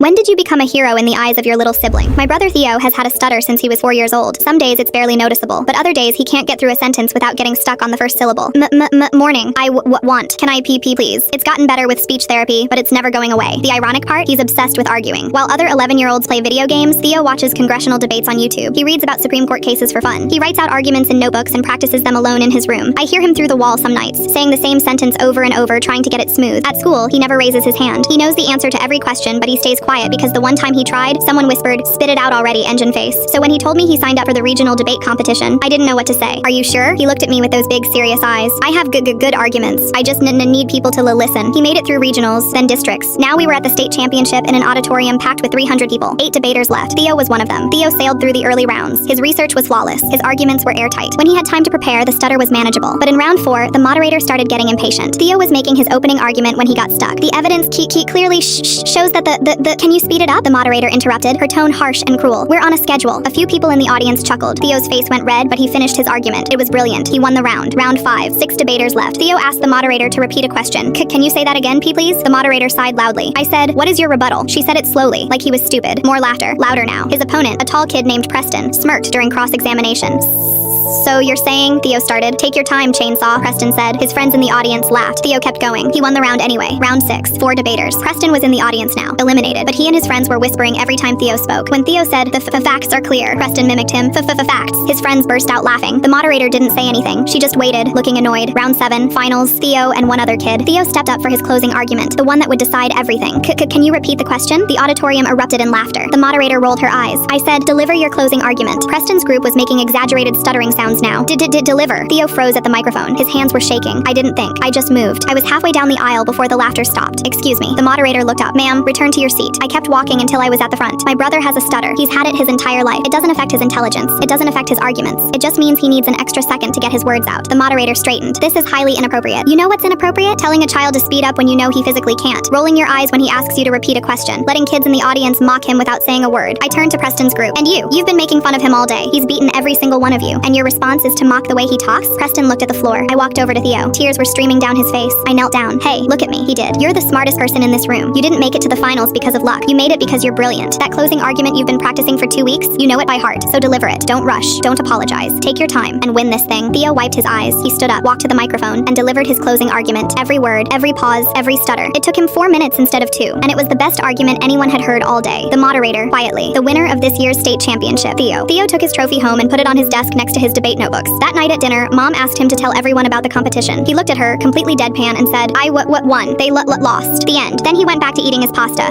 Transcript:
When did you become a hero in the eyes of your little sibling? My brother Theo has had a stutter since he was 4 years old. Some days it's barely noticeable, but other days he can't get through a sentence without getting stuck on the first syllable. Morning. I want. Can I pee please? It's gotten better with speech therapy, but it's never going away. The ironic part, he's obsessed with arguing. While other 11-year-olds play video games, Theo watches congressional debates on YouTube. He reads about Supreme Court cases for fun. He writes out arguments in notebooks and practices them alone in his room. I hear him through the wall some nights, saying the same sentence over and over, trying to get it smooth. At school, he never raises his hand. He knows the answer to every question, but he stays quiet because the one time he tried, someone whispered, "Spit it out already, engine face." So when he told me he signed up for the regional debate competition, I didn't know what to say. Are you sure? He looked at me with those big serious eyes. I have good arguments. I just need people to listen. He made it through regionals, then districts. Now we were at the state championship in an auditorium packed with 300 people. 8 debaters left. Theo was one of them. Theo sailed through the early rounds. His research was flawless. His arguments were airtight. When he had time to prepare, the stutter was manageable. But in round 4, the moderator started getting impatient. Theo was making his opening argument when he got stuck. The evidence clearly shows that Can you speed it up? The moderator interrupted, her tone harsh and cruel. We're on a schedule. A few people in the audience chuckled. Theo's face went red, but he finished his argument. It was brilliant. He won the round. Round 5. 6 debaters left. Theo asked the moderator to repeat a question. Can you say that again, please? The moderator sighed loudly. I said, "What is your rebuttal?" She said it slowly, like he was stupid. More laughter. Louder now. His opponent, a tall kid named Preston, smirked during cross-examination. "So you're saying," Theo started. "Take your time, chainsaw," Preston said. His friends in the audience laughed. Theo kept going. He won the round anyway. Round 6. 4 debaters. Preston was in the audience now, eliminated, but he and his friends were whispering every time Theo spoke. When Theo said, "The facts are clear," Preston mimicked him. Facts. His friends burst out laughing. The moderator didn't say anything. She just waited, looking annoyed. Round 7. Finals. Theo and one other kid. Theo stepped up for his closing argument, the one that would decide everything. Can you repeat the question?" The auditorium erupted in laughter. The moderator rolled her eyes. I said, "Deliver your closing argument." Preston's group was making exaggerated stuttering sounds now. Deliver. Theo froze at the microphone. His hands were shaking. I didn't think. I just moved. I was halfway down the aisle before the laughter stopped. "Excuse me." The moderator looked up. "Ma'am, return to your seat." I kept walking until I was at the front. My brother has a stutter. He's had it his entire life. It doesn't affect his intelligence. It doesn't affect his arguments. It just means he needs an extra second to get his words out. The moderator straightened. "This is highly inappropriate." "You know what's inappropriate? Telling a child to speed up when you know he physically can't. Rolling your eyes when he asks you to repeat a question. Letting kids in the audience mock him without saying a word." I turned to Preston's group. "And you've been making fun of him all day. He's beaten every single one of you. And your response is to mock the way he talks?" Preston looked at the floor. I walked over to Theo. Tears were streaming down his face. I knelt down. "Hey, look at me." He did. "You're the smartest person in this room. You didn't make it to the finals because of luck. You made it because you're brilliant. That closing argument you've been practicing for 2 weeks, you know it by heart. So deliver it. Don't rush. Don't apologize. Take your time and win this thing." Theo wiped his eyes. He stood up, walked to the microphone, and delivered his closing argument. Every word, every pause, every stutter. It took him 4 minutes instead of 2, and it was the best argument anyone had heard all day. The moderator, quietly, the winner of this year's state championship, Theo. Theo took his trophy home and put it on his desk next to his debate notebooks. That night at dinner, Mom asked him to tell everyone about the competition. He looked at her, completely deadpan, and said, "I won. They lost. The end." Then he went back to eating his pasta.